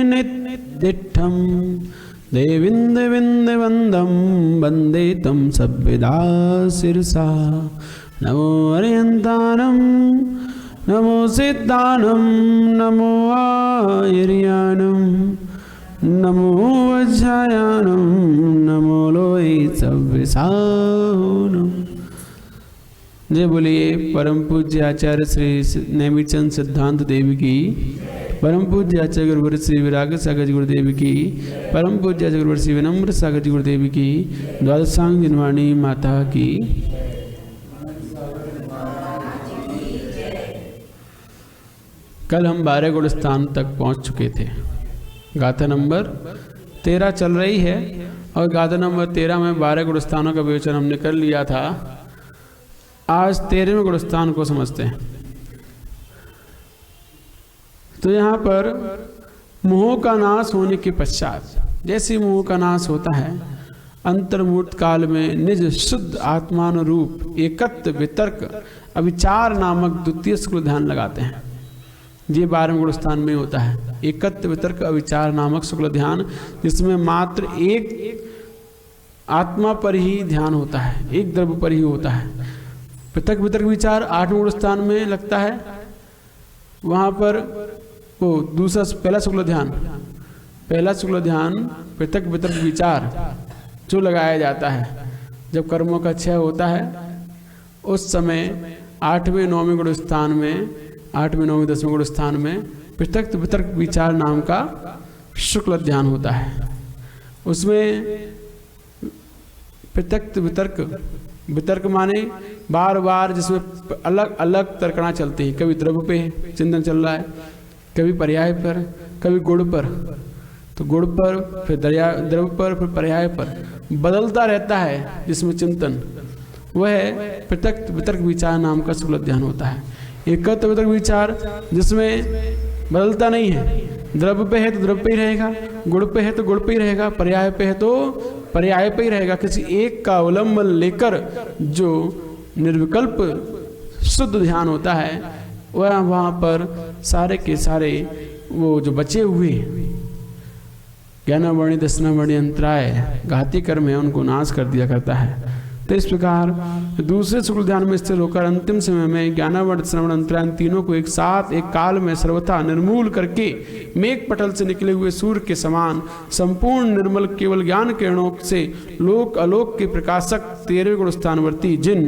निदिष्ठं देविन्दविन्दवन्दं वन्दे तं सभ्यदा शिरसा। नमो अर्यन्तानं नमो सिद्धानं नमो आयर्यानं नमो वज्रायानं नमो लोये सव्यसानं। जय बोलिए परम पूज्य आचार्य श्री नेमिचंद सिद्धांत देवी की, परम पूज्य आचार्य गुरुवर श्री विराग सागर जी गुरुदेव की, परम पूज्य आचार्य गुरुवर श्री विनम्र सागर जी गुरुदेव की, द्वादशांग जिनवाणी माता की। कल हम 12 गुण स्थान तक पहुंच चुके थे। गाथा नंबर 13 चल रही है और गाथा नंबर 13 में 12 गुण स्थानों का विवेचन हमने कर लिया था। आज 13वें गुण स्थान को समझते हैं। तो यहाँ पर मोह का नाश होने के पश्चात, जैसे मोह का नाश होता है, अंतर्मूर्त काल में निज शुद्ध आत्मानुरूप एकत्व वितर्क अविचार नामक द्वितीय शुक्ल ध्यान लगाते हैं। ये 12वें गुण स्थान में होता है, एकत्व वितर्क अविचार नामक शुक्ल ध्यान, जिसमें मात्र एक आत्मा पर ही ध्यान होता है, एक द्रव्य पर ही होता है। पृथक वितर्क विचार 8वें गुण स्थान में लगता है। वहाँ पर वो दूसरा पहला शुक्ल ध्यान पृथक वितर्क विचार जो लगाया जाता है जब कर्मों का क्षय होता है, उस समय 8वें 9वें गुण स्थान में, 8वें 9वें 10वें गुण स्थान में पृथक वितर्क विचार नाम का शुक्ल ध्यान होता है। उसमें पृथक वितर्क माने बार बार जिसमें अलग अलग तर्कणा चलती है। कभी द्रव्य पे चिंतन चल रहा है, कभी पर्याय पर, कभी गुण पर, तो गुण पर फिर द्रव्य पर, फिर पर्याय पर बदलता रहता है जिसमें चिंतन, वह पृथक वितर्क विचार नाम का शुक्ल ध्यान होता है। एकत्व वितर्क विचार जिसमें बदलता नहीं है, द्रव्य पे है तो द्रव्य पे ही रहेगा, गुण पे है तो गुण पे ही रहेगा, पर्याय पे है तो पर्याय पे ही रहेगा। किसी एक का अवलंबन लेकर जो निर्विकल्प शुद्ध ध्यान होता है, वह वहाँ पर सारे के सारे वो जो बचे हुए ज्ञानावर्णी दशनावर्णी अंतराय घाती कर्म है, उनको नाश कर दिया करता है। तो इस प्रकार दूसरे शुक्ल ध्यान में स्थिर होकर अंतिम समय में ज्ञानावर्त श्रवण अंतरायण तीनों को एक साथ एक काल में सर्वथा निर्मूल करके मेघ पटल से निकले हुए सूर्य के समान संपूर्ण निर्मल केवल ज्ञान किरणों से लोक अलोक के प्रकाशक 13वें गुण स्थानवर्ती जिन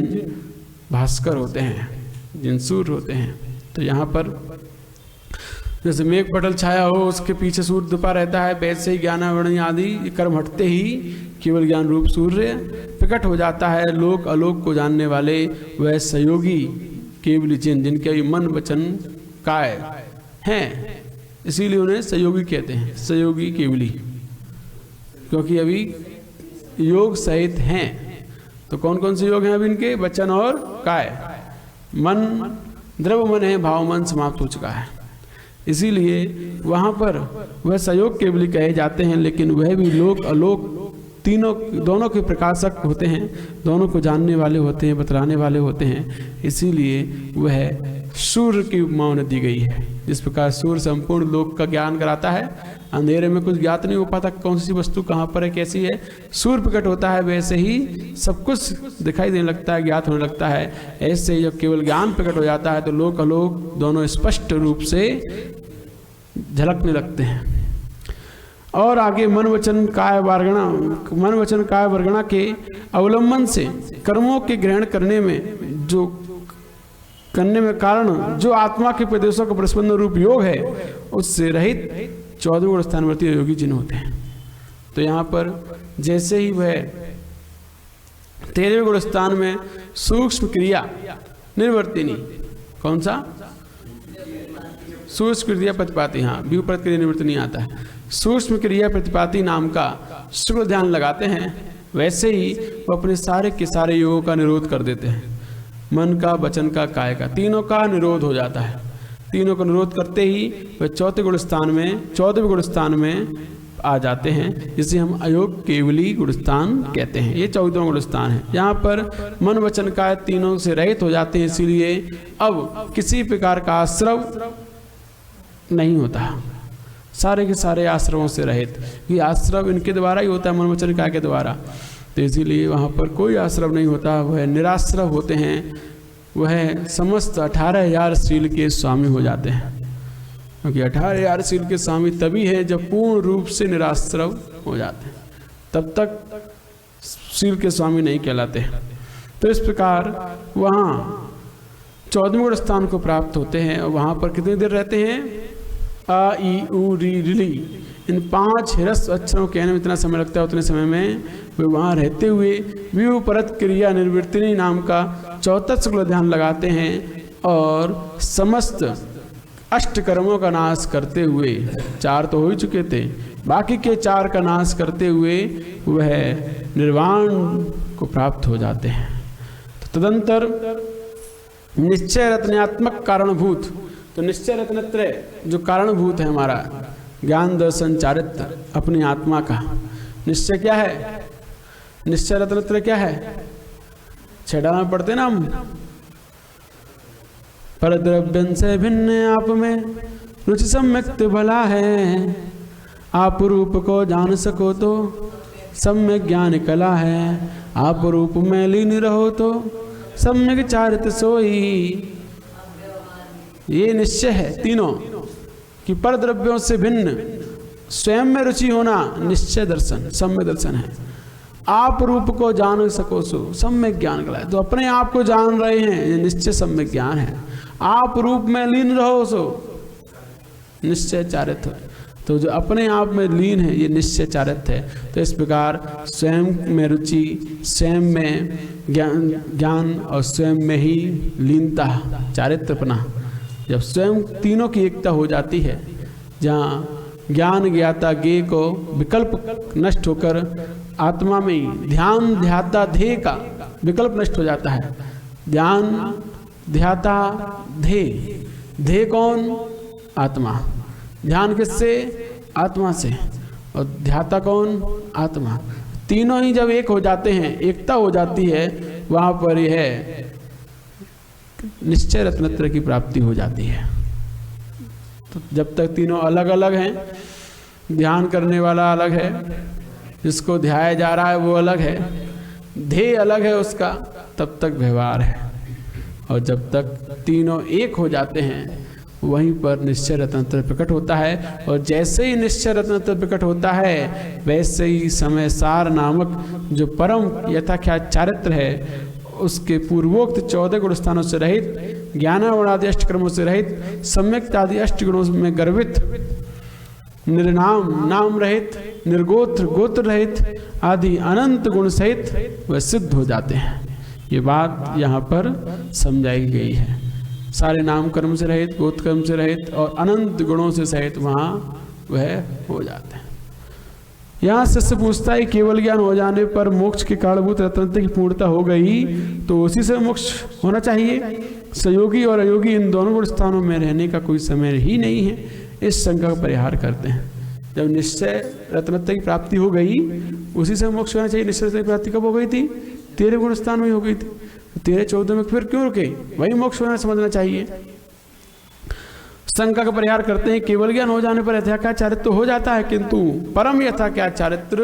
भास्कर होते हैं, जिन सूर्य होते हैं। तो यहाँ पर जैसे मेघ पटल छाया हो, उसके पीछे सूर्य दुपा रहता है, वैसे ही ज्ञानावरण आदि कर्म हटते ही केवल ज्ञान रूप सूर्य प्रकट हो जाता है। लोक अलोक को जानने वाले वह सहयोगी केवली जिनके मन वचन काय हैं, इसीलिए उन्हें सहयोगी कहते हैं, सहयोगी केवली, क्योंकि अभी योग सहित हैं। तो कौन कौन से योग हैं अभी इनके? वचन और काय। मन द्रव्य मन है, भाव मन समाप्त हो चुका है, इसीलिए वहाँ पर वह सहयोग केवली कहे जाते हैं। लेकिन वह भी लोक अलोक दोनों के प्रकाशक होते हैं, दोनों को जानने वाले होते हैं, बतलाने वाले होते हैं, इसीलिए वह सूर्य की उपमा उन्हें दी गई है। जिस प्रकार सूर्य संपूर्ण लोक का ज्ञान कराता है, अंधेरे में कुछ ज्ञात नहीं हो पाता कौन सी वस्तु कहाँ पर है, कैसी है, सूर्य प्रकट होता है, वैसे ही सब कुछ दिखाई देने लगता है, ज्ञात होने लगता है। ऐसे ही जब केवल ज्ञान प्रकट हो जाता है तो लोक अलोक दोनों स्पष्ट रूप से झलकने लगते हैं। और आगे मन वचन काय वर्गणा के अवलंबन से कर्मों के ग्रहण करने में कारण जो आत्मा के प्रदेशों का प्रस्पंद रूप योग है, उससे रहित 14वें गुण स्थानवर्ती योगी जिन होते हैं। तो यहाँ पर जैसे ही वह 13वें गुण स्थान में सूक्ष्म क्रिया निर्वर्तिनी, कौन सा? सूक्ष्म क्रिया प्रतिपाती, हाँ, व्युपरत क्रिया निवृत्ति नहीं आता है, सूक्ष्म क्रिया प्रतिपाती नाम का शुक्ल ध्यान लगाते हैं, वैसे ही वो अपने सारे के सारे योगों का निरोध कर देते हैं। मन का, वचन का, काय का, तीनों का निरोध हो जाता है। तीनों का निरोध करते ही वह 14वें गुण स्थान में आ जाते हैं, जिसे हम अयोग केवली गुण स्थान कहते हैं। ये 14वां गुण स्थान है। यहाँ पर मन वचन काय तीनों से रहित हो जाते हैं, इसीलिए अब किसी प्रकार का आश्रव नहीं होता। सारे के सारे आश्रमों से रहित। ये आश्रम इनके द्वारा ही होता है, मन वचन काया के द्वारा। तो इसीलिए वहाँ पर कोई आश्रम नहीं होता, वह निराश्रव होते हैं, वह समस्त 18,000 शील के स्वामी हो जाते हैं। क्योंकि 18,000 शील के स्वामी तभी है जब पूर्ण रूप से निराश्रव हो जाते हैं, तब तक शील के स्वामी नहीं कहलाते। तो इस प्रकार वहाँ 14वें गुण स्थान को प्राप्त होते हैं। और वहाँ पर कितनी देर रहते हैं? आ ई उ री ली, इन 5 ह्रस्व अक्षरों के कहने में इतना समय लगता है, उतने समय में वे वहाँ रहते हुए व्यू परत क्रिया निर्वृत्तिनी नाम का 34 शुक्ल ध्यान लगाते हैं और समस्त अष्ट कर्मों का नाश करते हुए, 4 तो हो ही चुके थे, बाकी के 4 का नाश करते हुए वह निर्वाण को प्राप्त हो जाते हैं। तो तदंतर निश्चय रत्नात्मक कारणभूत, तो निश्चय रत्नत्रय जो कारणभूत है हमारा ज्ञान दर्शन चारित्र अपनी आत्मा का, निश्चय क्या है? निश्चय रत्नत्रय क्या है? छेड़ाना पढ़ते ना हम, पर द्रव्यन से भिन्न आप में रुचि सम्यक्त भला है, आप रूप को जान सको तो सम्यक ज्ञान कला है, आप रूप में लीन रहो तो सम्यक चारित्र सोई। ये निश्चय है तीनों कि पर द्रव्यों से भिन्न स्वयं में रुचि होना निश्चय दर्शन, सम्यक दर्शन है। आप रूप को जान सको सो सम्यक ज्ञान कला है, तो अपने आप को जान रहे हैं, ये निश्चय सम्यक ज्ञान है। आप रूप में लीन रहो सो निश्चय चारित्र, तो जो अपने आप में लीन है ये निश्चय चारित्र है। तो इस प्रकार स्वयं में रुचि, स्वयं में ज्ञान और स्वयं में ही लीनता चारित्रपना, जब स्वयं तीनों की एकता हो जाती है, जहाँ ज्ञान ज्ञाता ज्ञेय को विकल्प नष्ट होकर आत्मा में ही ध्यान ध्याता ध्येय का विकल्प नष्ट हो जाता है। ध्यान ध्याता ध्येय, ध्येय कौन? आत्मा। ध्यान किससे? आत्मा से। और ध्याता कौन? आत्मा। तीनों ही जब एक हो जाते हैं, एकता हो जाती है, वहाँ पर यह निश्चय रत्नत्रय की प्राप्ति हो जाती है। तो जब तक तीनों अलग अलग हैं, ध्यान करने वाला अलग है, जिसको ध्याया जा रहा है वो अलग है, ध्येय अलग है उसका, तब तक व्यवहार है। और जब तक तीनों एक हो जाते हैं, वहीं पर निश्चय रत्नत्रय प्रकट होता है। और जैसे ही निश्चय रत्नत्रय प्रकट होता है, वैसे ही समय सार नामक जो परम यथाख्यात चारित्र है, उसके पूर्वोक्त 14 गुण स्थानों से रहित, ज्ञानावणादि अष्टकर्मों से रहित, सम्यक आदि अष्टगुणों में गर्वित, निर्नाम नाम रहित, निर्गोत्र गोत्र रहित आदि अनंत गुण सहित वह सिद्ध हो जाते हैं। ये बात यहाँ पर समझाई गई है। सारे नाम कर्म से रहित, गोत्र कर्म से रहित और अनंत गुणों से सहित वहाँ वह हो जाते हैं। यहाँ से पूछता है केवल ज्ञान हो जाने पर मोक्ष के कारणभूत रत्नत्रय की पूर्णता हो गई तो उसी से मोक्ष होना चाहिए। सहयोगी और अयोगी इन दोनों गुण स्थानों में रहने का कोई समय ही नहीं है। इस शंका का परिहार करते हैं। जब निश्चय रत्नत्रय की प्राप्ति हो गई, उसी से मोक्ष होना चाहिए। निश्चय रत्नत्रय की प्राप्ति कब हो गई थी? 13 गुण स्थान में हो गई थी। 13-14 में फिर क्यों रुके? वही मोक्ष होना समझना चाहिए। शंका का परिहार करते हैं। केवल ज्ञान हो जाने पर यथाख्यात चारित्र तो हो जाता है, किंतु परम यथाख्यात चारित्र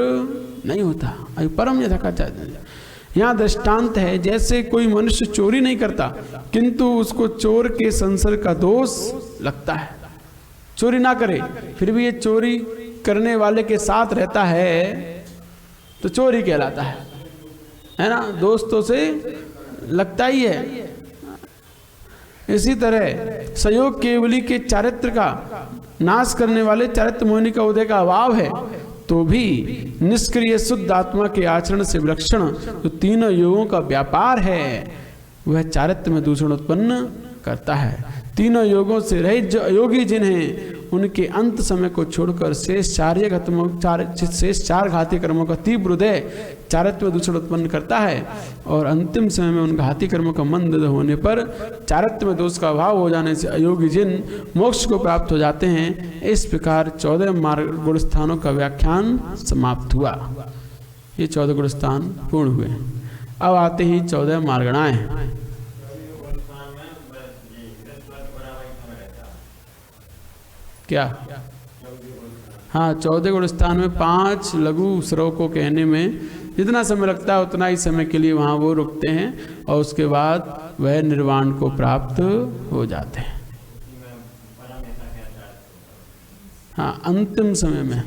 नहीं होता। अभी परम यथाख्यात चारित्र यहाँ दृष्टांत है, जैसे कोई मनुष्य चोरी नहीं करता, किंतु उसको चोर के संसर्ग का दोष लगता है। चोरी ना करे, फिर भी ये चोरी करने वाले के साथ रहता है, तो चोरी कहलाता है ना? दोस्तों से लगता ही है। इसी तरह सहयोग केवली के चारित्र का नाश करने वाले चारित्र मोहिनी का उदय का अभाव है, तो भी निष्क्रिय शुद्ध आत्मा के आचरण से विलक्षण जो तीनों योगों का व्यापार है, वह चारित्र में दूषण उत्पन्न करता है। तीनों योगों से रहित जो अयोगी जिन्हें उनके अंत समय को छोड़कर शेष 4 घाती कर्मों का तीव्र उदय चारित्र में दूषण उत्पन्न करता है, और अंतिम समय में उन घाती कर्मों का मंद होने पर चारित्र में दोष का अभाव हो जाने से अयोगी जिन मोक्ष को प्राप्त हो जाते हैं। इस प्रकार 14 मार्ग गुण स्थानों का व्याख्यान समाप्त हुआ। ये 14 गुण स्थान पूर्ण हुए। अब आते ही 14 मार्गणाएं। क्या हाँ, 14 गुण स्थान में 5 लघु स्रव को कहने में जितना समय लगता है उतना ही समय के लिए वहाँ वो रुकते हैं और उसके बाद वह निर्वाण को प्राप्त हो जाते हैं। हाँ, अंतिम समय में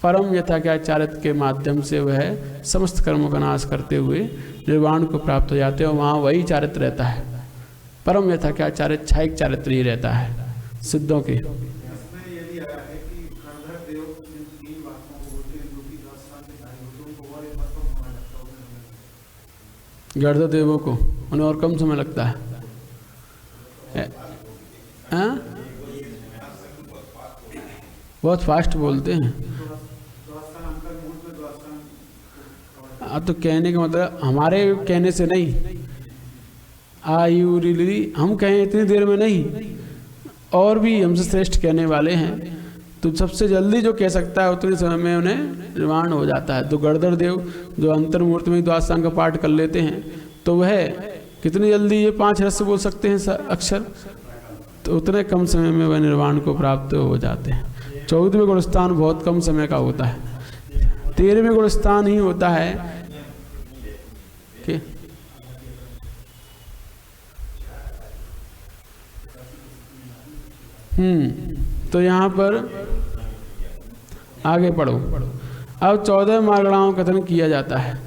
परम यथाख्याचारित के माध्यम से वह समस्त कर्मों का नाश करते हुए निर्वाण को प्राप्त हो जाते हैं और वहाँ वही चारित्र रहता है। परम यथाख्याचारित क्षायिक चारित्र ही रहता है सिद्धों के। गणधर देवों को उन्हें और कम समय लगता है। बहुत फास्ट बोलते हैं। तो कहने का मतलब हमारे कहने से नहीं, हम कहें इतनी देर में नहीं, और भी हमसे श्रेष्ठ कहने वाले हैं। तो सबसे जल्दी जो कह सकता है उतने समय में उन्हें निर्वाण हो जाता है। तो गणधर देव जो अंतर्मूर्त में द्वादशांग का पाठ कर लेते हैं तो वह कितनी जल्दी ये 5 रस बोल सकते हैं अक्षर, तो उतने कम समय में वह निर्वाण को प्राप्त हो जाते हैं। 14वें गुणस्थान बहुत कम समय का होता है। 13वें गुणस्थान ही होता है कि तो यहाँ पर आगे पढ़ो। अब 14 मार्गणाओं का कथन किया जाता है।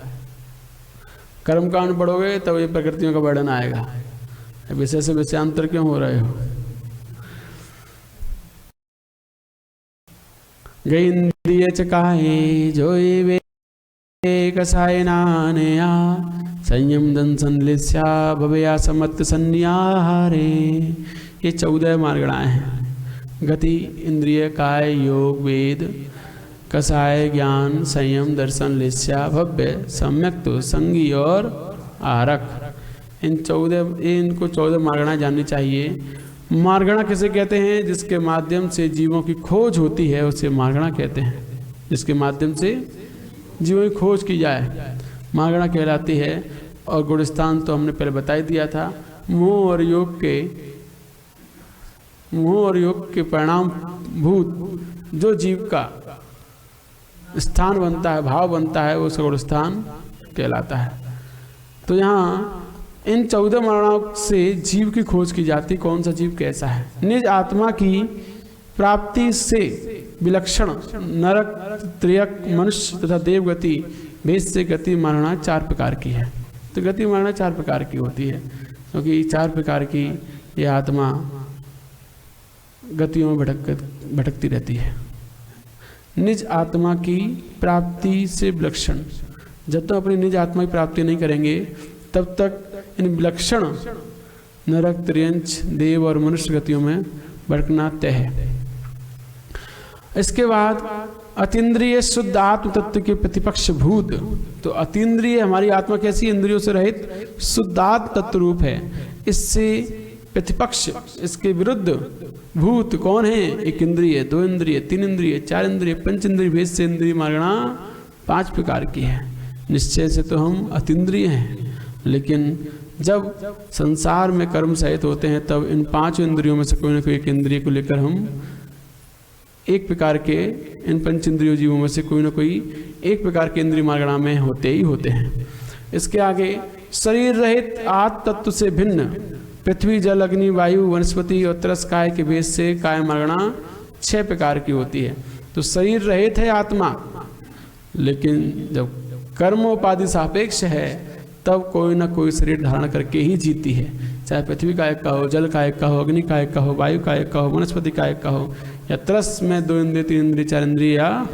कर्मकांड पढ़ोगे तब ये प्रकृतियों का वर्णन आएगा। विषय से विषयांतर क्यों हो रहे हो? गई इंद्रिय चकाहे जो वे कसाय नानया संयम दन संलिस्या भवया समत्त संन्याहारे। ये 14 मार्गणाएं हैं। गति, इंद्रिय, काय, योग, वेद, कसाय, ज्ञान, संयम, दर्शन, लिस्या, भव्य, सम्यक, तो संगी और आरक। इनको 14 मार्गणा जाननी चाहिए। मार्गणा किसे कहते हैं? जिसके माध्यम से जीवों की खोज होती है उसे मार्गणा कहते हैं। जिसके माध्यम से जीवों की खोज की जाए मार्गणा कहलाती है। और गुणस्थान तो हमने पहले बता ही दिया था। मोह और योग के परिणाम भूत जो जीव का स्थान बनता है, भाव बनता है, वो गुणस्थान कहलाता है। तो यहाँ इन 14 मार्गणाओं से जीव की खोज की जाती। कौन सा जीव कैसा है? निज आत्मा की प्राप्ति से विलक्षण नरक, त्रियक, मनुष्य तथा देवगति भेद से गति मार्गणा 4 प्रकार की है। तो गति मार्गणा 4 प्रकार की होती है क्योंकि 4 प्रकार की ये आत्मा गतियों में भटकती रहती है। निज आत्मा की प्राप्ति से विलक्षण, जब तक अपनी निज आत्मा की प्राप्ति नहीं करेंगे तब तक इन विलक्षण नरक, त्रियंच, देव और मनुष्य गतियों में भटकना तय है। इसके बाद अतीन्द्रिय शुद्ध आत्म तत्व के प्रतिपक्ष भूत। तो अतीन्द्रिय हमारी आत्मा कैसी? इंद्रियों से रहित शुद्ध आत्म तत्व रूप है। इससे प्रतिपक्ष, इसके विरुद्ध भूत कौन है? 1 इंद्रिय, 2 इंद्रिय, 3 इंद्रिय, 4 इंद्रिय, 5 इंद्रिय भेद से इंद्रिय मार्गणा 5 प्रकार की है। निश्चय से तो हम अतीन्द्रिय हैं, लेकिन जब संसार में कर्म सहित होते हैं तब इन 5 इंद्रियों में से कोई ना कोई 1 इंद्रिय को लेकर हम एक प्रकार के, इन 5 इंद्रियों जीवों में से कोई ना कोई एक प्रकार के इंद्रिय मार्गणा में होते ही होते हैं। इसके आगे शरीर रहित आत्म तत्व से भिन्न पृथ्वी, जल, अग्नि, वायु, वनस्पति और तरस काय के भेद से काय मार्गणा 6 प्रकार की होती है। तो शरीर रहित है आत्मा, लेकिन जब कर्मोपाधि सापेक्ष है तब कोई ना कोई शरीर धारण करके ही जीती है। चाहे पृथ्वी का एक का हो, जल का एक का हो, अग्नि का एक का हो, वायु का एक का हो, वनस्पति का एक का हो, या तरस में 2 इंद्रिय, 3 इंद्रिय, 4 इंद्रिय या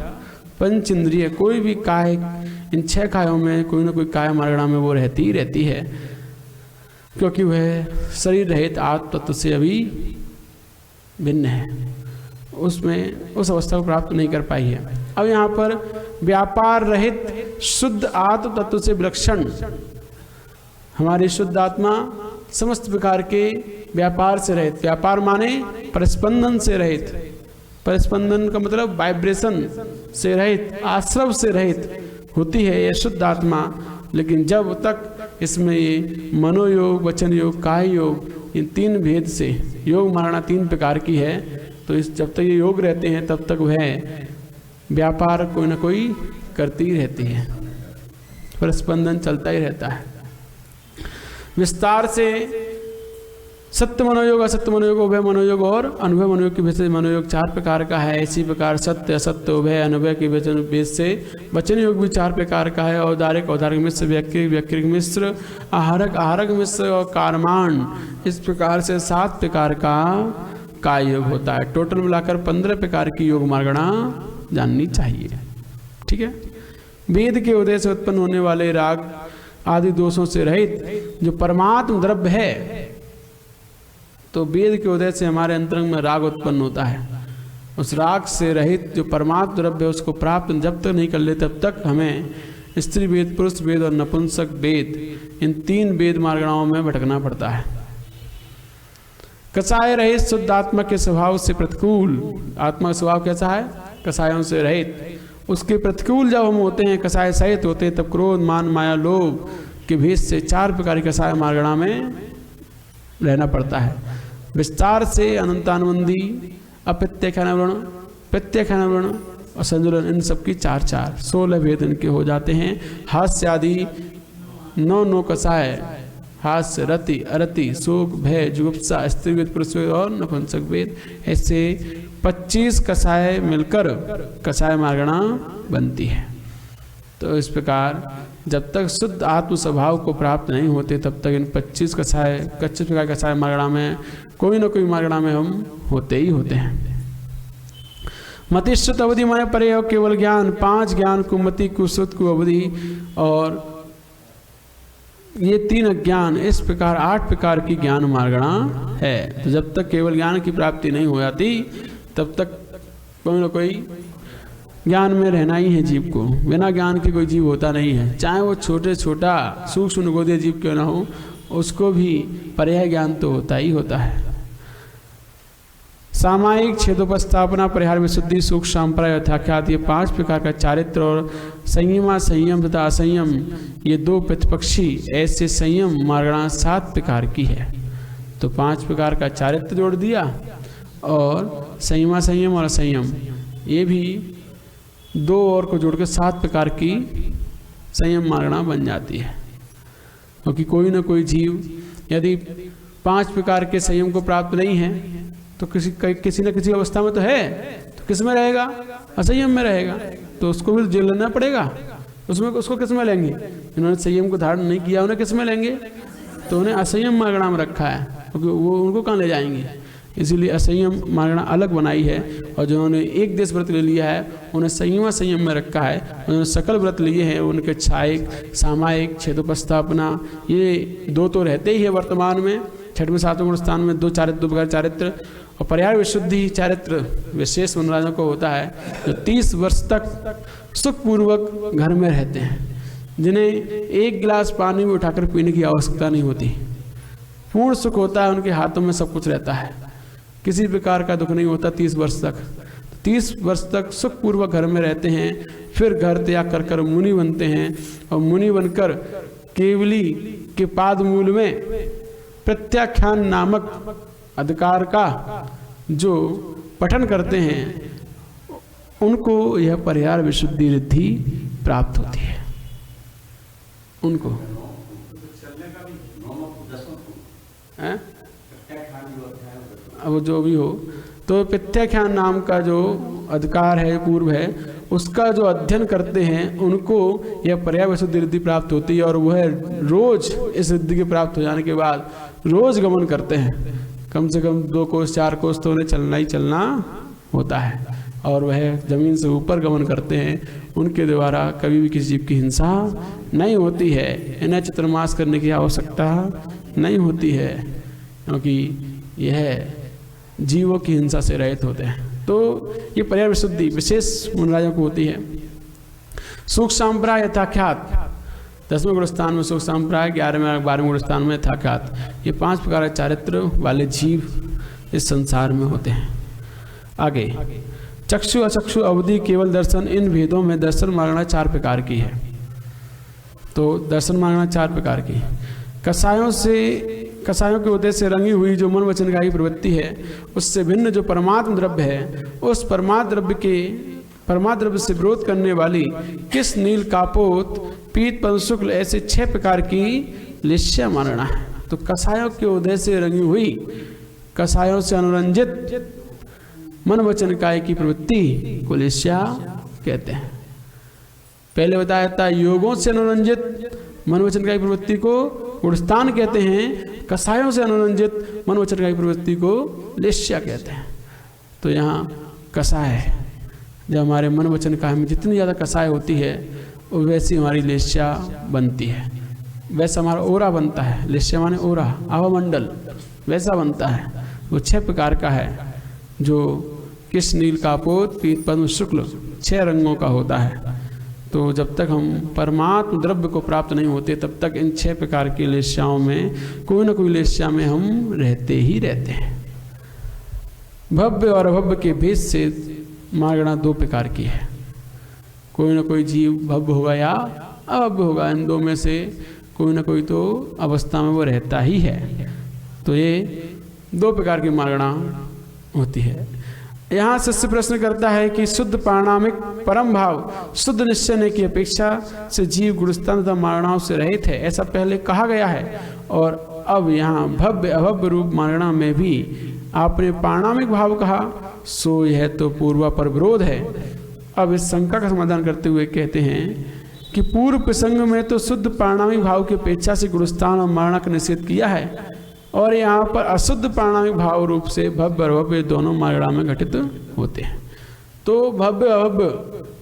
5 इंद्रिय, कोई भी काय, इन 6 कायों में कोई ना कोई काय मार्गणा में वो रहती ही रहती है, क्योंकि वह शरीर रहित आत्म तत्व से अभी भिन्न है। उसमें उस अवस्था को प्राप्त नहीं कर पाई है। अब यहाँ पर व्यापार रहित शुद्ध आत्म तत्व से विलक्षण हमारी शुद्ध आत्मा समस्त प्रकार के व्यापार से रहित, व्यापार माने परिस्पंदन से रहित, परिस्पंदन का मतलब वाइब्रेशन से रहित, आश्रव से रहित होती है यह शुद्ध आत्मा। लेकिन जब तक इसमें ये मनोयोग, वचन योग, काय योग, इन 3 भेद से योग मार्गणा 3 प्रकार की है, तो इस जब तक ये योग रहते हैं तब तक वह व्यापार कोई ना कोई करती ही रहती है, पर स्पंदन चलता ही रहता है। विस्तार से सत्य मनोयोग, असत्य मनोयोग, उभय मनोयोग और अनुभव मनोयोग के भेद से मनोयोग 4 प्रकार का है। इसी प्रकार सत्य, असत्य, उभय, अनुभव के भेद से वचन योग भी 4 प्रकार का है। औदारिक, औदारिक मिश्र, व्यक्तिक, व्यक्तिक मिश्र, आहारक, आहारक मिश्र और कारमान, इस प्रकार से 7 प्रकार का योग होता है। टोटल मिलाकर 15 प्रकार की योग मार्गणा जाननी चाहिए। ठीक है। वेद के उदय से उत्पन्न होने वाले राग आदि दोषों से रहित जो परमात्म द्रव्य है, तो वेद के उदय से हमारे अंतरंग में राग उत्पन्न होता है। उस राग से रहित जो परमात्म द्रव्य है उसको प्राप्त जब तक नहीं कर ले तब तक हमें स्त्री वेद, पुरुष वेद और नपुंसक वेद, इन 3 वेद मार्गणाओं में भटकना पड़ता है। कसाय रहित शुद्ध आत्मा के स्वभाव से प्रतिकूल, आत्मा का स्वभाव कैसा है? कसायों से रहित। उसके प्रतिकूल जब हम होते हैं, कसाय सहित होते हैं, तब क्रोध, मान, माया, लोभ के भेद से 4 प्रकार की कसाय मार्गणा में रहना पड़ता है। विस्तार से अनंतानुबंधी, अप्रत्यक्षानुवरण, प्रत्यक्षानुवरण और संजुलन, इन सबकी 4 16 भेद इनके हो जाते हैं। हास्य आदि 9 कसाय, हास्य, रति, अरति, शोक, भय, जुगुप्सा, स्त्री वेद, पुरुष वेद और नपुंसक वेद, ऐसे 25 कसाय मिलकर कसाय मार्गणा बनती है। तो इस प्रकार जब तक शुद्ध आत्म स्वभाव को प्राप्त नहीं होते तब तक इन 25 प्रकार कसाय मार्गणा में कोई न कोई मार्गणा में हम होते ही होते हैं। मतिश्रुत अवधि माने परे और केवल ज्ञान, 5 ज्ञान, कुमति, कुश्रुत, कुअवधि और ये 3 अज्ञान, इस प्रकार 8 प्रकार की ज्ञान मार्गणा है। तो जब तक केवल ज्ञान की प्राप्ति नहीं हो जाती तब तक कोई ना कोई ज्ञान में रहना ही है जीव को। बिना ज्ञान के कोई जीव होता नहीं है, चाहे वो छोटा सूक्ष्म निगोदीय जीव क्यों ना हो, उसको भी पर्याय ज्ञान तो होता ही होता है। सामायिक, छेदोपस्थापना, परिहार, विशुद्धि, सूक्ष्म, सांप्रदाय, यथाख्यात, ये 5 प्रकार का चारित्र और संयमा, संयम तथा असंयम, ये 2 प्रतिपक्षी, ऐसे संयम मार्गणा 7 प्रकार की है। तो 5 प्रकार का चारित्र जोड़ दिया और संयमा, संयम और असंयम, ये भी 2 और को जोड़कर 7 प्रकार की संयम मार्गणा बन जाती है। क्योंकि कोई ना कोई जीव यदि 5 प्रकार के संयम को प्राप्त नहीं है तो किसी न किसी अवस्था में तो है, तो किस में रहेगा? असंयम में रहेगा। तो उसको भी जेल लेना पड़ेगा। उसको किस में लेंगे? जिन्होंने संयम को धारण नहीं किया उन्हें किस में लेंगे? तो उन्हें असंयम मार्गणा में रखा है, क्योंकि वो उनको कहाँ ले जाएंगे। इसीलिए असंयम मार्गणा अलग बनाई है, और जिन्होंने एक देश व्रत ले लिया है उन्हें संयम संयम में रखा है। उन्होंने सकल व्रत लिए हैं उनके छायिक, सामायिक, छेदोपस्थापना, ये 2 तो रहते ही है वर्तमान में। 6वें 7वें गुण स्थान में 2 चारित्र, 2 प्रकार चारित्र और पर्याय विशुद्धि चारित्र विशेष वनराजों को होता है, जो 30 वर्ष तक सुखपूर्वक घर में रहते हैं, जिन्हें 1 गिलास पानी भी उठाकर पीने की आवश्यकता नहीं होती। पूर्ण सुख होता है, उनके हाथों में सब कुछ रहता है, किसी प्रकार का दुख नहीं होता 30 वर्ष तक। 30 वर्ष तक सुखपूर्वक घर में रहते हैं, फिर घर त्याग कर कर मुनि बनते हैं, और मुनि बनकर केवली के पाद मूल में प्रत्याख्यान नामक अधिकार का जो पठन करते हैं उनको यह परिहार विशुद्धि रिद्धि प्राप्त होती है। उनको अब जो भी हो, तो प्रत्याख्यान नाम का जो अधिकार है, पूर्व है, उसका जो अध्ययन करते हैं उनको यह पर्याय विशुद्धि रिद्धि प्राप्त होती है। और वह रोज इस रिद्धि के प्राप्त हो जाने के बाद रोज गमन करते हैं, कम से कम 2 कोस 4 कोस तो उन्हें चलना ही चलना होता है, और वह जमीन से ऊपर गमन करते हैं। उनके द्वारा कभी भी किसी जीव की हिंसा नहीं होती है, इन्हें चतुर्मास करने की आवश्यकता नहीं होती है, क्योंकि यह जीवों की हिंसा से रहित होते हैं। तो ये पर्याय विशुद्धि विशेष मुनराजों को होती है। सुख सांप्राय यथाख्यात, 10वें गुण स्थान में सुख सांप्राय, 11वें 12वें गुण स्थान में यथाख्यात, ये 5 प्रकार के चारित्र वाले जीव इस संसार में होते हैं। आगे चक्षु, अचक्षु, अवधि, केवल दर्शन, इन भेदों में दर्शन मार्गणा 4 प्रकार की है। तो दर्शन मार्गणा 4 प्रकार की। कसायों से कसायों के उदय से रंगी हुई जो मन वचन कायी प्रवृत्ति है, उससे भिन्न जो परमात्म द्रव्य है, उस परमात्म द्रव्य से विरोध करने वाली किस नील कापोत पीत पद्म शुक्ल ऐसे 6 प्रकार की लिस्या मानना है। तो कसायों के उदय से रंगी हुई, कसायों से अनुरंजित मन वचन कायी की प्रवृत्ति को लिस्या कहते हैं। पहले बताया था योगों से अनुरंजित मन वचन कायी प्रवृत्ति को गुणस्थान कहते हैं, कसायों से अनुरंजित मन वचन कायी प्रवृत्ति को लिस्या कहते हैं। तो यहाँ कसाय, जब हमारे मन वचन कायी में जितनी ज़्यादा कसाय होती है वैसी हमारी लिस्या बनती है, वैसा हमारा ओरा बनता है। लिस्या माने ओरा, आवामंडल वैसा बनता है। वो 6 प्रकार का है, जो किस नील कापोत पीत पद्म शुक्ल 6 रंगों का होता है। तो जब तक हम परमात्म द्रव्य को प्राप्त नहीं होते तब तक इन 6 प्रकार की लिस्याओं में कोई न कोई लिस्या में हम रहते ही रहते हैं। भव्य और अभव्य के भेद से मार्गणा 2 प्रकार की है। कोई न कोई जीव भव्य होगा या अभव्य होगा, इन 2 में से कोई न कोई तो अवस्था में वो रहता ही है। तो ये 2 प्रकार की मार्गणा होती है। यहाँ शिष्य प्रश्न करता है कि शुद्ध पारणामिक परम भाव शुद्ध निश्चय की अपेक्षा से जीव गुणस्थान तथा मारणाओं से रहित है, ऐसा पहले कहा गया है। और अब यहाँ भव्य अभव्य रूप मारणा में भी आपने पारणामिक भाव कहा, सो यह तो पूर्वा पर विरोध है। अब इस शंका का समाधान करते हुए कहते हैं कि पूर्व प्रसंग में तो शुद्ध पारणामिक भाव की अपेक्षा से गुणस्थान और मारणा का निषेध किया है, और यहाँ पर अशुद्ध पारणामिक भाव रूप से भव्य और अभव्य दोनों मार्गणा में घटित होते हैं। तो भव्य अभव्य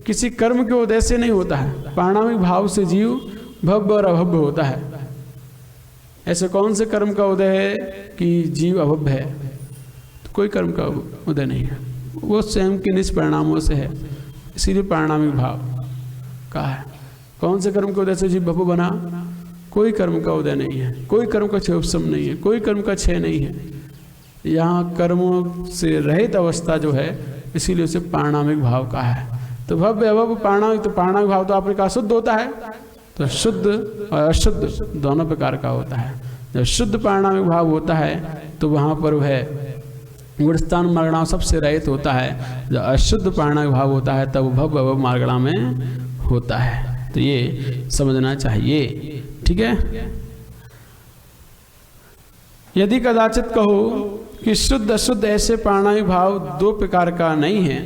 किसी कर्म के उदय से नहीं होता है, पारणामिक भाव से जीव भव्य और अभव्य होता है। ऐसे कौन से कर्म का उदय है कि जीव अभव्य है? तो कोई कर्म का उदय नहीं है, वो स्वयं के निष्परिणामों से है, इसीलिए पारणामिक भाव कहा है। कौन से कर्म के उदय से जीव भव्य बना? कोई कर्म का उदय नहीं है, कोई कर्म का क्षय उपशम नहीं है, कोई कर्म का क्षय नहीं है। यहाँ कर्मों से रहित अवस्था जो है, इसीलिए उसे पारणामिक भाव कहा है। तो भव्य अभव्य पारणामिक, तो पारणामिक भाव तो आपने कहा शुद्ध होता है, तो शुद्ध और अशुद्ध दोनों प्रकार का होता है। जब शुद्ध पारणामिक भाव होता है तो वहाँ पर वह गुणस्थान मार्गणा सबसे रहित होता है। जब अशुद्ध पारणामिक भाव होता है तब भव्य अभव्य मार्गणा में होता है। तो ये समझना चाहिए, ठीक है। यदि कदाचित कहो कि शुद्ध अशुद्ध ऐसे पारणामिक भाव 2 प्रकार का नहीं है,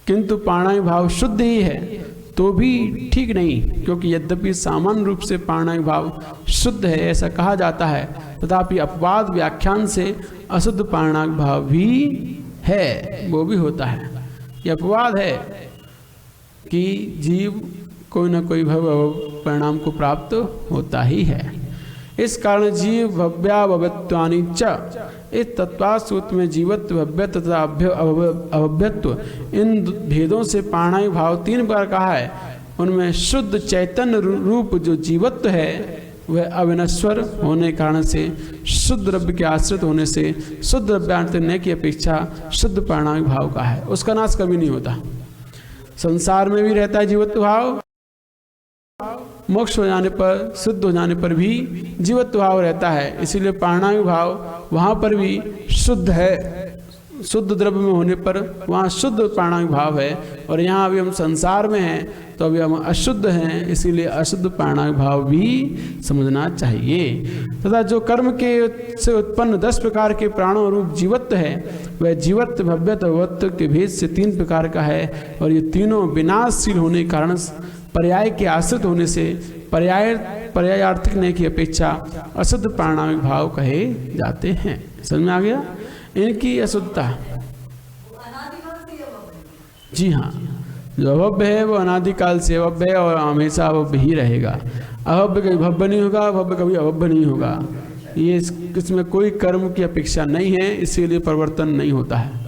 किंतु पारणामिक भाव शुद्ध ही है, तो भी ठीक नहीं, क्योंकि यद्यपि सामान्य रूप से पारणामिक भाव शुद्ध है ऐसा कहा जाता है, तथापि अपवाद व्याख्यान से अशुद्ध पारणामिक भाव भी है, वो भी होता है। यह अपवाद है कि जीव कोई न कोई भव्य परिणाम को प्राप्त होता ही है। इस कारण जीव भव्याभव्यत्वानि च, इस तत्वासूत्र में जीवत्व भव्य तथा अभव्यत्व इन भेदों से पारणामिक भाव 3 प्रकार कहा है। उनमें शुद्ध चैतन्य रूप जो जीवत्व है वह अविनश्वर होने के कारण से शुद्ध द्रव्य के आश्रित होने से शुद्ध द्रव्यांतर की अपेक्षा शुद्ध पारणामिक भाव का है, उसका नाश कभी नहीं होता। संसार में भी रहता है जीवत्व भाव, मोक्ष हो जाने पर, शुद्ध हो जाने पर भी जीवत्व भाव रहता है, इसीलिए पारणामिक भाव वहाँ पर भी शुद्ध है। शुद्ध द्रव्य में होने पर वहाँ शुद्ध पारणामिक भाव है, और यहाँ अभी हम संसार में हैं तो अभी हम अशुद्ध हैं, इसीलिए अशुद्ध पारणामिक भाव भी समझना चाहिए। तथा जो कर्म के से उत्पन्न 10 प्रकार के प्राणों रूप जीवत्व है, वह जीवत्व भव्यत्व अभव्यत्व के भेद से 3 प्रकार का है, और ये तीनों विनाशशील होने के कारण पर्याय के आश्रित होने से पर्यायार्थिक ने की अपेक्षा अशुद्ध पारणामिक भाव कहे जाते हैं। समझ में आ गया? इनकी अशुद्धता, जी हाँ, जो अभव्य है वो अनादिकाल से अभव्य है और हमेशा अभव्य ही रहेगा। अभव्य कभी भव्य नहीं होगा, भव्य कभी अभव्य नहीं होगा। ये इसमें कोई कर्म की अपेक्षा नहीं है, इसीलिए परिवर्तन नहीं होता है।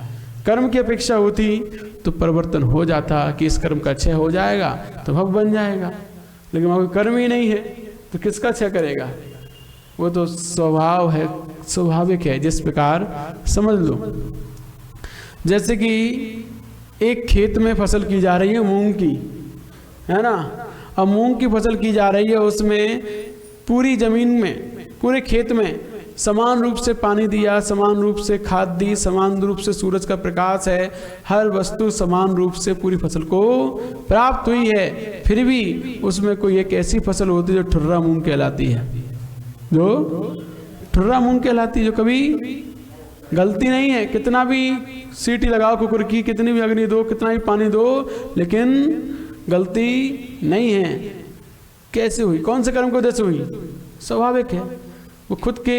कर्म की अपेक्षा होती तो परिवर्तन हो जाता कि इस कर्म का क्षय हो जाएगा तो भव्य बन जाएगा, लेकिन वहाँ कोई कर्म ही नहीं है तो किसका क्षय करेगा? वो तो स्वभाव है, स्वाभाविक है। जिस प्रकार समझ लो, जैसे कि एक खेत में फसल की जा रही है मूंग की, है ना। अब मूंग की फसल की जा रही है, उसमें पूरी जमीन में, पूरे खेत में समान रूप से पानी दिया, समान रूप से खाद दी, समान रूप से सूरज का प्रकाश है, हर वस्तु समान रूप से पूरी फसल को प्राप्त हुई है, फिर भी उसमें कोई एक ऐसी फसल होती है जो ठुर्रा मूंग कहलाती है, जो ठुर्रा मूंग कहलाती है, जो कभी गलती नहीं है। कितना भी सीटी लगाओ कुकर की, कितनी भी अग्नि दो, कितना भी पानी दो, लेकिन गलती नहीं है। कैसे हुई? कौन से कर्म की वजह से हुई? स्वाभाविक है, वो खुद के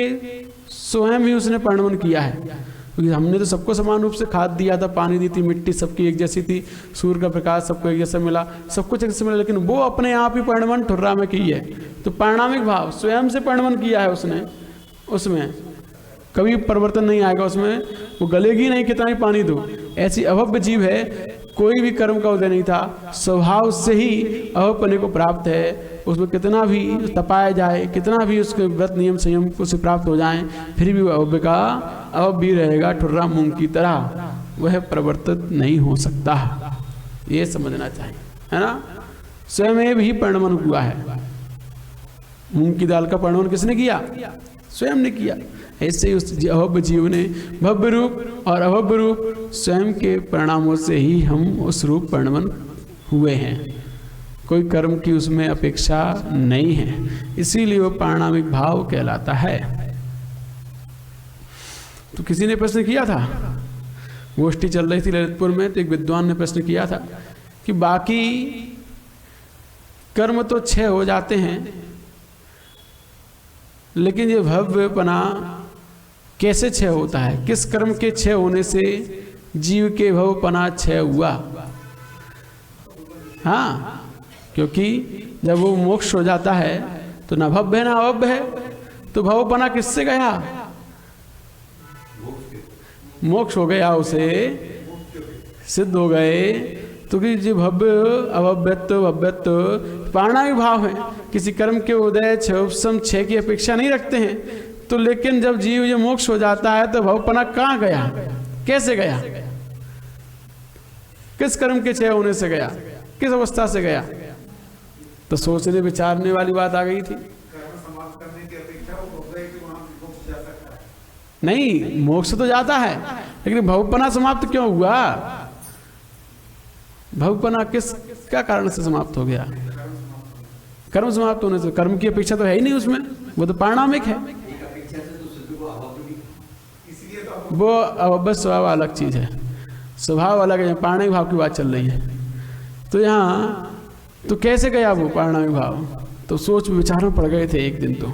स्वयं ही उसने परिणमन किया है। क्योंकि हमने तो सबको समान रूप से खाद दिया था, पानी दी थी, मिट्टी सबकी एक जैसी थी, सूर्य का प्रकाश सबको एक जैसा मिला, सब कुछ एक जैसा मिला, लेकिन वो अपने आप ही परिणमन ठुर्रा में की है। तो परिणामिक भाव स्वयं से परिणमन किया है उसने, उसमें कभी परिवर्तन नहीं आएगा, उसमें वो गलेगी नहीं कितना ही पानी दो। ऐसी अभव्य जीव है, कोई भी कर्म का उदय नहीं था, स्वभाव से ही अभवपने को प्राप्त है। उसमें कितना भी तपाया जाए, कितना भी उसके व्रत नियम संयम उसे प्राप्त हो जाए, फिर भी वह अभव्य का अभव्य भी रहेगा, ठुर्रा मूंग की तरह, वह परिवर्तित नहीं हो सकता। ये समझना चाहिए, है ना। स्वयं ही परिणमन हुआ है। मूंग की दाल का परिणमन किसने किया? स्वयं ने किया। ऐसे ही उस अभव्य जीव ने भव्य रूप और अभव्य रूप स्वयं के परिणामों से ही हम उस रूप परिणमन हुए हैं। कोई कर्म की उसमें अपेक्षा नहीं है, इसीलिए वो पारिणामिक भाव कहलाता है। तो किसी ने प्रश्न किया था, गोष्ठी चल रही थी ललितपुर में, तो एक विद्वान ने प्रश्न किया था कि बाकी कर्म तो 6 हो जाते हैं, लेकिन ये भव्यपना कैसे 6 होता है? किस कर्म के 6 होने से जीव के भवपना 6 हुआ? हाँ, क्योंकि जब वो मोक्ष हो जाता है तो ना भव्य है ना अभव्य है, तो भवपना किससे गया? मोक्ष हो गया, उसे सिद्ध हो गए। तो कि जो भव्य अभव्यत्व भव्यत्व पारिणामिक भाव है, किसी कर्म के उदय 6 उपशम 6 की अपेक्षा नहीं रखते हैं। तो लेकिन जब जीव जो मोक्ष हो जाता है तो भवपना कहाँ गया, कैसे गया, किस कर्म के 6 होने से गया, किस अवस्था से गया? तो सोचने विचारने वाली बात आ गई थी। नहीं, मोक्ष तो जाता है, लेकिन भवपना समाप्त क्यों हुआ? भवपना किस क्या कारण से समाप्त हो गया? कर्म समाप्त होने से। कर्म की अपेक्षा तो है ही नहीं उसमें, वो तो पारिणामिक है। वो अभव्य स्वभाव अलग चीज है, स्वभाव अलग है, पारिणामिक भाव की बात चल रही है। तो यहाँ तो कैसे गया वो पारिणामिक भाव? तो सोच विचार में पड़ गए थे एक दिन तो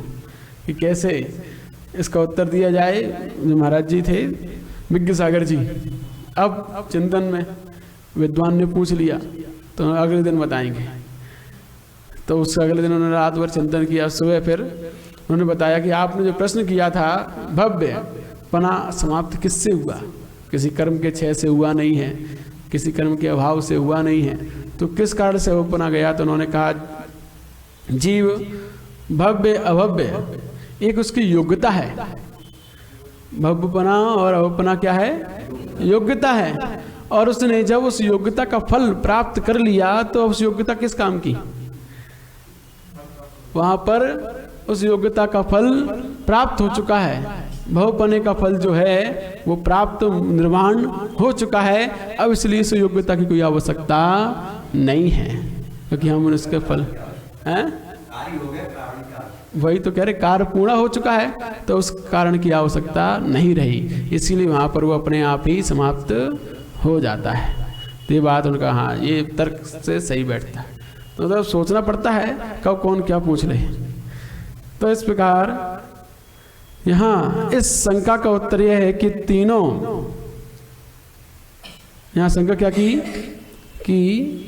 कि कैसे इसका उत्तर दिया जाए। जो महाराज जी थे विज्ञ सागर जी, अब चिंतन में विद्वान ने पूछ लिया तो अगले दिन बताएंगे। तो उससे अगले दिन उन्होंने रात भर चिंतन किया, सुबह फिर उन्होंने बताया कि आपने जो प्रश्न किया था भव्य पना समाप्त किससे हुआ? किसी कर्म के 6 से हुआ नहीं है, किसी कर्म के अभाव से हुआ नहीं है, तो किस कारण से भवपना गया? तो उन्होंने कहा जीव भव्य अभव्य एक उसकी योग्यता है। भव्यपना और अभव्यपना क्या है? योग्यता है। और उसने जब उस योग्यता का फल प्राप्त कर लिया तो उस योग्यता किस काम की? वहां पर उस योग्यता का फल प्राप्त हो चुका है। भवपने का फल जो है वो प्राप्त निर्माण हो चुका है। अब इसलिए इस योग्यता की कोई आवश्यकता नहीं है, क्योंकि हम उसके फल हैं, वही तो कह रहे, कार्य पूर्ण हो चुका है, तो उस कारण की आवश्यकता नहीं रही, इसीलिए वहां पर वो अपने आप ही समाप्त हो जाता है। तो ये बात उनका, हाँ, ये तर्क से सही बैठता है। तो मतलब सोचना पड़ता है कब कौन क्या पूछ ले। तो इस प्रकार यहाँ इस शंका का उत्तर यह है कि तीनों, यहाँ शंका क्या की कि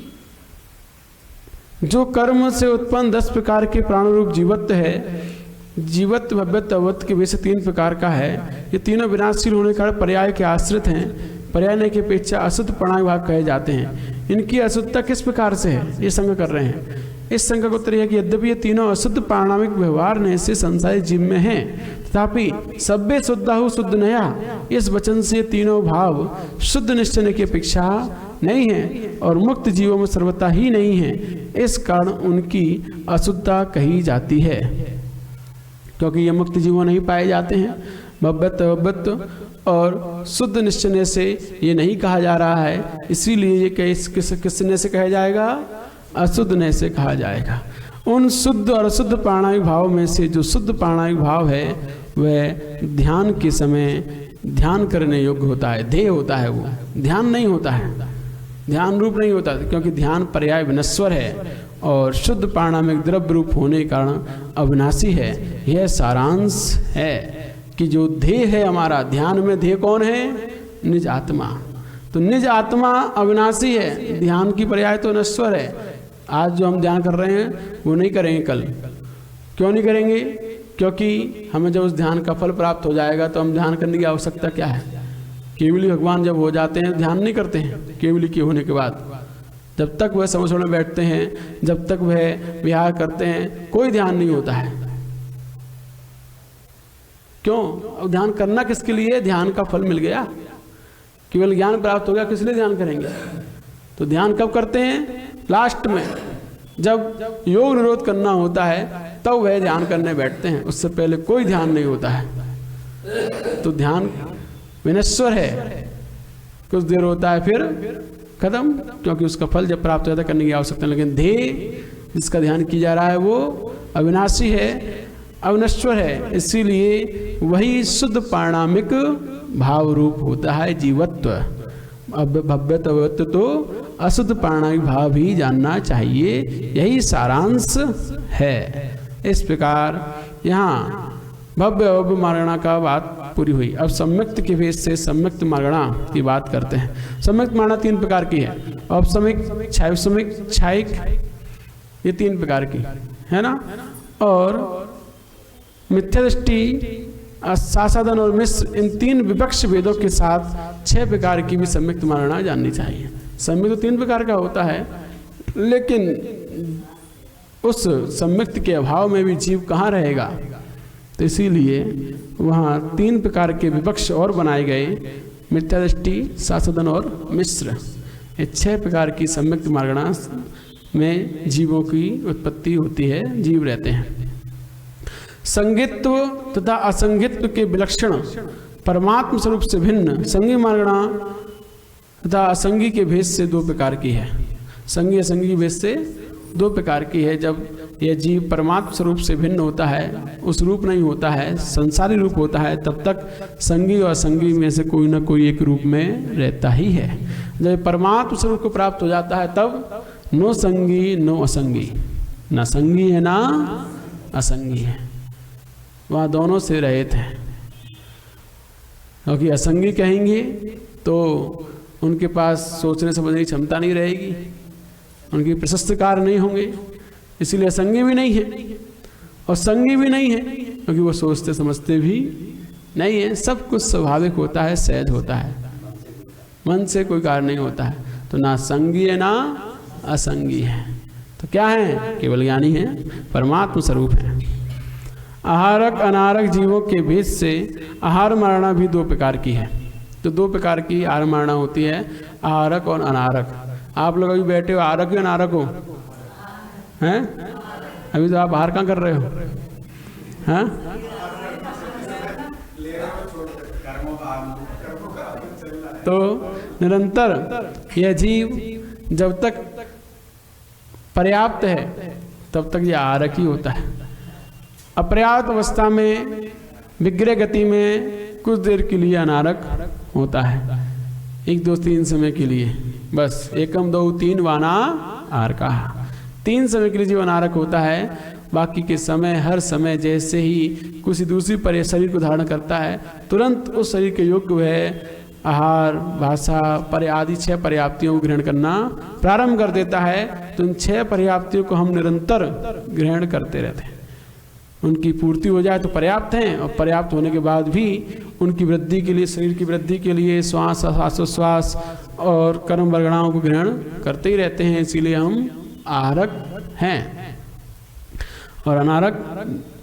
जो कर्म से उत्पन्न 10 प्रकार के प्राण रूप जीवत्व है, जीवत्व भव्यत्व अभव्यत्व के वैसे 3 प्रकार का है। ये तीनों विनाशशील होने के कारण पर्याय के आश्रित हैं, पर्याय की अपेक्षा अशुद्ध प्राणायाम भाग कहे जाते हैं। इनकी अशुद्धता किस प्रकार से है, ये शंका कर रहे हैं। इस शंका का उत्तर यह कि यद्यपि ये तीनों अशुद्ध प्राणामिक व्यवहार ने से संसारी जीव में हैं, तथापि सभ्य शुद्धाहु शुद्ध नया, इस वचन से तीनों भाव शुद्ध निश्चय की अपेक्षा नहीं है और मुक्त जीवों में सर्वथा ही नहीं है। इस कारण उनकी अशुद्धता कही जाती है। क्योंकि ये मुक्त जीवों नहीं पाए जाते हैं। भव्यत्व भव्यत्व और शुद्ध निश्चय से ये नहीं कहा जा रहा है, इसीलिए ये किसने से कहा जाएगा? अशुद्ध ने से कहा जाएगा। उन शुद्ध और अशुद्ध प्राणायिक भाव में से जो शुद्ध प्राणायिक भाव है वह ध्यान के समय ध्यान करने योग्य होता है, ध्येय होता है, वो ध्यान नहीं होता है, ध्यान रूप नहीं होता, क्योंकि ध्यान पर्याय विनश्वर है और शुद्ध प्राणायिक द्रव्य रूप होने के कारण अविनाशी है। यह सारांश है कि जो ध्येय है हमारा ध्यान में, ध्येय कौन है? निज आत्मा। तो निज आत्मा अविनाशी है, ध्यान की पर्याय तो नश्वर है। आज जो हम ध्यान कर रहे हैं वो नहीं करेंगे कल। क्यों नहीं करेंगे? क्योंकि हमें जब उस ध्यान का फल प्राप्त हो जाएगा तो हम ध्यान करने की आवश्यकता क्या है? केवली भगवान जब हो जाते हैं ध्यान नहीं करते हैं। केवली के होने के बाद जब तक वह समझ में बैठते हैं, जब तक वह विहार करते हैं, कोई ध्यान नहीं होता है। क्यों? अब ध्यान करना किसके लिए? ध्यान का फल मिल गया, केवल ज्ञान प्राप्त हो गया, किस लिए ध्यान करेंगे? तो ध्यान कब करते हैं? लास्ट में, जब योग निरोध करना होता है तब वह ध्यान करने बैठते हैं, उससे पहले कोई ध्यान नहीं होता है। तो ध्यान विनश्वर है, कुछ देर होता है फिर खत्म, क्योंकि उसका फल जब प्राप्त हो जाता है करने की आवश्यकता नहीं। लेकिन ध्येय जिसका ध्यान किया जा रहा है वो अविनाशी है, अविनश्वर है, इसीलिए वही शुद्ध पारणामिक भाव रूप होता है जीवत्व। अब भव्यत्व तो अशुद्ध पारणामिक भाव भी जानना चाहिए, यही सारांश है। इस प्रकार यहाँ भव्य भव्य मार्गणा का बात पूरी हुई। अब सम्यक्त के भेद से सम्यक्त मार्गणा की बात करते हैं। सम्यक्त मार्गणा 3 प्रकार की है, औपसमिक, छायसमिक, छायिक, ये 3 प्रकार की है ना। और मिथ्या दृष्टि, सासादन और मिश्र, इन 3 विपक्ष भेदों के साथ 6 प्रकार की भी सम्यक्त मार्गणा जाननी चाहिए। सम्यक्त तो 3 प्रकार का होता है, लेकिन उस सम्यक्त के अभाव में भी जीव कहाँ रहेगा? तो इसीलिए वहाँ 3 प्रकार के विपक्ष और बनाए गए, मिथ्या दृष्टि, सासादन और मिश्र। ये 6 प्रकार की सम्यक्त मार्गणा में जीवों की उत्पत्ति होती है, जीव रहते हैं। संगित्व तथा असंगित्व के विलक्षण परमात्म स्वरूप से भिन्न संगी मार्गणा तथा असंगी के भेद से 2 प्रकार की है। संगी असंगी भेद से 2 प्रकार की है। जब यह जीव परमात्म स्वरूप से भिन्न होता है, उस रूप नहीं होता है, संसारी रूप होता है, तब तक संगी और असंगी में से कोई ना कोई एक रूप में रहता ही है। जब परमात्म स्वरूप को प्राप्त हो जाता है तब नो संगी नो असंगी, ना संगी है ना असंगी है, वहाँ दोनों से रहित हैं। क्योंकि असंगी कहेंगे तो उनके पास सोचने समझने की क्षमता नहीं रहेगी, उनकी प्रशस्त कार्य नहीं होंगे, इसीलिए असंगी भी नहीं है और संगी भी नहीं है, क्योंकि वो सोचते समझते भी नहीं है। सब कुछ स्वाभाविक होता है, सहज होता है, मन से कोई कार्य नहीं होता है। तो ना संगी है ना असंगी है, तो क्या है? केवल ज्ञानी है, परमात्म स्वरूप है। आहारक अनारक जीवों के भेद से आहार मारणा भी 2 प्रकार की है। तो 2 प्रकार की आहार मारणा होती है, आहारक और अनारक। आप लोग अभी बैठे हो, आहारक हो अनारक हो? हैं? अभी तो आप आहार कहाँ कर रहे हो? हैं? तो निरंतर यह जीव जब तक पर्याप्त है तब तक यह आहारक ही होता है। अपर्याप्त अवस्था में विग्रह गति में कुछ देर के लिए अनारक होता है, 1 2 3 समय के लिए, बस 1 2 3 वाना आर का 3 समय के लिए जीव अनारक होता है। बाकी के समय हर समय जैसे ही किसी दूसरी शरीर को धारण करता है, तुरंत उस शरीर के योग्य वह आहार, भाषा, पर्य आदि 6 पर्याप्तियों को ग्रहण करना प्रारंभ कर देता है। तो इन 6 पर्याप्तियों को हम निरंतर ग्रहण करते रहते हैं। उनकी पूर्ति हो जाए तो पर्याप्त हैं, और पर्याप्त होने के बाद भी उनकी वृद्धि के लिए, शरीर की वृद्धि के लिए श्वास, श्वासोश्वास और कर्म वर्गणाओं को ग्रहण करते ही रहते हैं। इसीलिए हम आहारक हैं और अनारक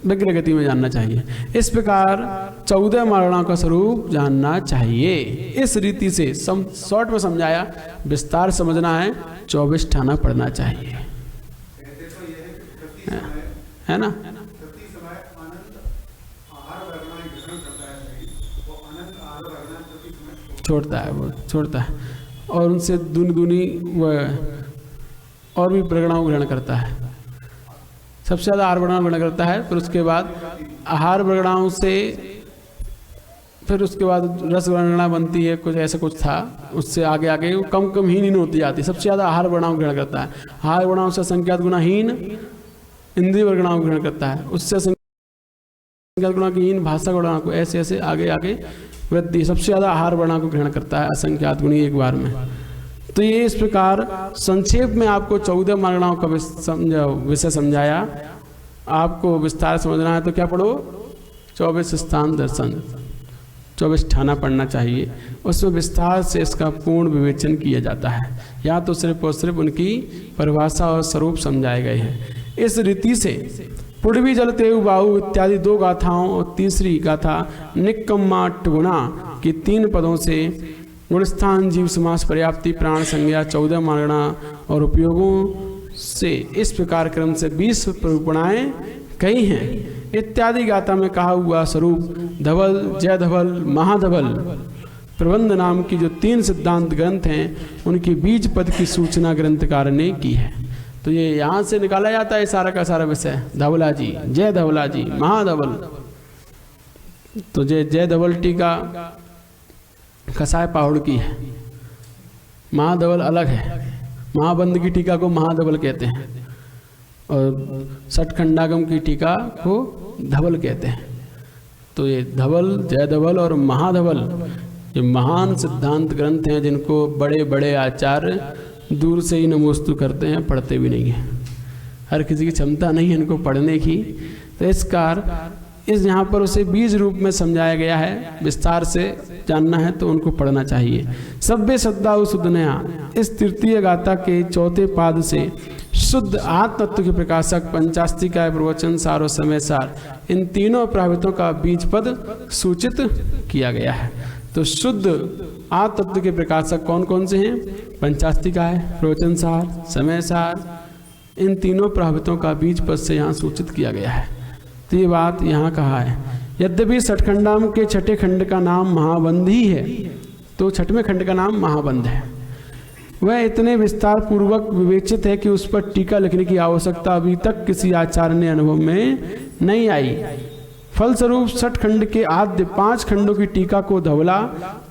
विग्रह गति में जानना चाहिए। इस प्रकार 14 मार्गणाओं का स्वरूप जानना चाहिए। इस रीति से शॉर्ट में समझाया, विस्तार समझना है 24 ठाना पढ़ना चाहिए, है ना। छोड़ता है, वो छोड़ता है और उनसे दूनी वह और भी प्रगणाओं को ग्रहण करता है। सबसे ज़्यादा आहार प्रगणाओं ग्रहण करता है, फिर उसके बाद आहार प्रगणाओं से फिर उसके बाद रस वर्णना बनती है, कुछ ऐसा कुछ था, उससे आगे आगे वो कम हीन होती जाती है। सबसे ज़्यादा आहार वर्णाओं ग्रहण करता है। आहार वर्णाओं से संख्यात गुणाहीन इंद्रिय वर्गणाओं ग्रहण करता है, उससे संख्यात गुणा की हीन भाषा वर्णा को, ऐसे ऐसे आगे आगे वृद्धि। सबसे ज़्यादा आहार वर्णा को ग्रहण करता है असंख्यात गुणी एक बार में। तो ये इस प्रकार संक्षेप में आपको 14 वर्गणाओं का विषय समझाया। आपको विस्तार समझना है तो क्या पढ़ो, 24 स्थान दर्शन, 24 ठाना पढ़ना चाहिए। उसमें विस्तार से इसका पूर्ण विवेचन किया जाता है। या तो सिर्फ और सिर्फ उनकी परिभाषा और स्वरूप समझाए गए हैं। इस रीति से पुड़वी जल तेव बाहु इत्यादि 2 गाथाओं और तीसरी गाथा निक्कम्माट गुणा की 3 पदों से गुणस्थान जीव समास पर्याप्ति प्राण संज्ञा 14 मारणा और उपयोगों से इस प्रकार क्रम से 20 प्ररूपणाएँ कही हैं। इत्यादि गाथा में कहा हुआ स्वरूप धवल, जय धवल, महाधवल प्रबंध नाम की जो 3 सिद्धांत ग्रंथ हैं उनकी बीज पद की सूचना ग्रंथकार ने की है। तो ये यहाँ से निकाला जाता है सारा का सारा विषय। धवला जी, जय धवला जी, महाधवल। तो जय धवल टीका कसाय पाहुड़ की है, महाधवल अलग है। महाबंध की टीका को महाधवल कहते हैं और षटखंडागम की टीका को धवल कहते हैं। तो ये धवल, जय धवल और महाधवल ये महान सिद्धांत ग्रंथ हैं जिनको बड़े बड़े आचार्य दूर से ही नमोस्तु करते हैं, पढ़ते भी नहीं हैं। हर किसी की क्षमता नहीं है इनको पढ़ने की। तो इस यहाँ पर उसे बीज रूप में समझाया गया है। विस्तार से जानना है तो उनको पढ़ना चाहिए। सभ्य श्रद्धा सुधनया इस तृतीय गाथा के 4 पाद से शुद्ध आत्म तत्व के प्रकाशक पंचास्तिकाय प्रवचन सार और समय सार इन तीनों प्रभावितों का बीज पद सूचित किया गया है। तो शुद्ध आत्म तत्व के प्रकाशक कौन कौन से हैं? पंचास्तिकाय, प्रवचन सार, समय सार, इन तीनों प्रभावितों का बीज पद से यहाँ सूचित किया गया है। तो ये बात यहाँ कहा है। यद्यपि षटखंडाम के 6ठे खंड का नाम महाबंध ही है, तो 6वें खंड का नाम महाबंध है। वह इतने विस्तार पूर्वक विवेचित है कि उस पर टीका लिखने की आवश्यकता अभी तक किसी आचार्य ने अनुभव में नहीं आई। फलस्वरूप 6 खंड के आद्य 5 खंडों की टीका को धवला,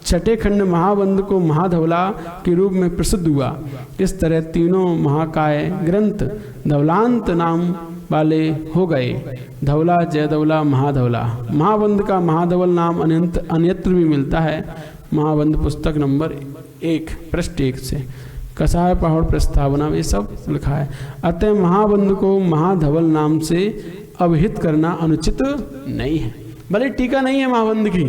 6ठे खंड महाबंध को महाधवला के रूप में प्रसिद्ध हुआ। इस तरह तीनों महाकाय ग्रंथ धवलांत नाम वाले हो गए। धवला, जय धवला, महाधवला। महाबंध का महाधवल नाम अन्यत्र भी मिलता है। महाबंध पुस्तक नंबर 1 पृष्ठ 1 से कसाय पहाड़ प्रस्तावना में सब लिखा है। अतः महाबंध को महाधवल नाम से अभिहित करना अनुचित नहीं है। भले टीका नहीं है महाबंध की,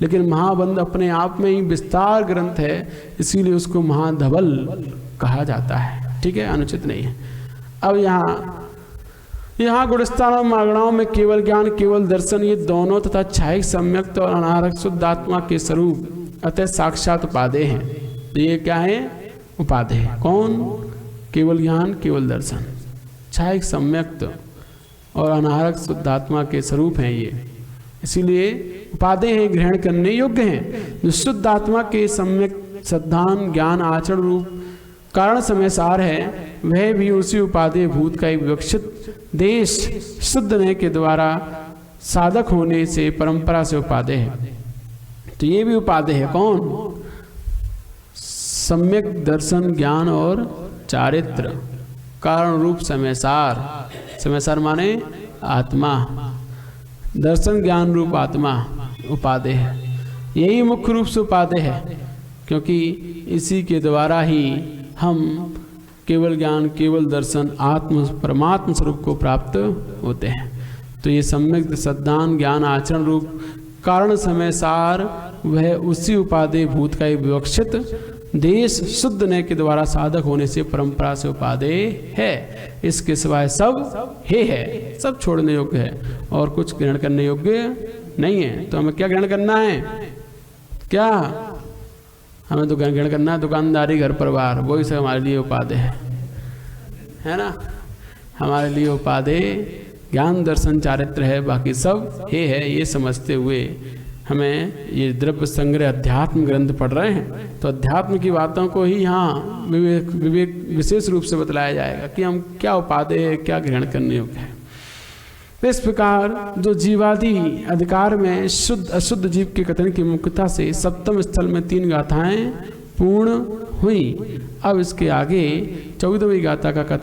लेकिन महाबंध अपने आप में ही विस्तार ग्रंथ है, इसीलिए उसको महाधवल कहा जाता है। ठीक है, अनुचित नहीं है। अब यहाँ गुणस्थान और मागणाओं में केवल ज्ञान, केवल दर्शन, ये दोनों तथा छायिक सम्यक्त और अनारक शुद्ध आत्मा के स्वरूप अतः साक्षात उपादेय हैं। तो ये क्या है? उपादेय। कौन? केवल ज्ञान, केवल दर्शन, छायिक सम्यक्त और अनारक शुद्ध आत्मा के स्वरूप हैं ये, इसीलिए उपादेय हैं, ग्रहण करने योग्य हैं। जो शुद्ध आत्मा के सम्यक श्रद्धान ज्ञान आचरण रूप कारण समय सार है, वह भी उसी उपादेय भूत का एक विवक्षित देश शुद्ध ने के द्वारा साधक होने से परंपरा से उपादेय है। तो ये भी उपादेय है। कौन? सम्यक दर्शन ज्ञान और चारित्र कारण रूप समय सार। समय सार माने आत्मा, दर्शन ज्ञान रूप आत्मा उपादेय है। यही मुख्य रूप से उपादेय है, क्योंकि इसी के द्वारा ही हम केवल ज्ञान, केवल दर्शन, आत्म परमात्म स्वरूप को प्राप्त होते हैं। तो ये सम्यक श्रद्धान ज्ञान आचरण रूप कारण समय सार वह उसी उपादेय भूत का एक विवक्षित देश शुद्ध ने के द्वारा साधक होने से परंपरा से उपादेय है। इसके सिवाय सब हे है, सब छोड़ने योग्य है और कुछ ग्रहण करने योग्य नहीं है। तो हमें क्या ग्रहण करना है? क्या हमें तो ग्रहण करना है? दुकानदारी, घर परिवार, वही सब हमारे लिए उपादेय है ना। हमारे लिए उपादेय ज्ञान दर्शन चारित्र है, बाकी सब हे है, ये समझते हुए हमें ये द्रव्य संग्रह अध्यात्म ग्रंथ पढ़ रहे हैं तो अध्यात्म की बातों को ही यहाँ विवेक विशेष रूप से बतलाया जाएगा कि हम क्या उपादेय क्या ग्रहण करने योग्य है। इस प्रकार जो जीवादि अधिकार में शुद्ध अशुद्ध जीव के कथन की मुख्यता से सप्तम स्थल में 3 गाथाएं पूर्ण हुई। अब इसके आगे 14वीं गाथा का कथन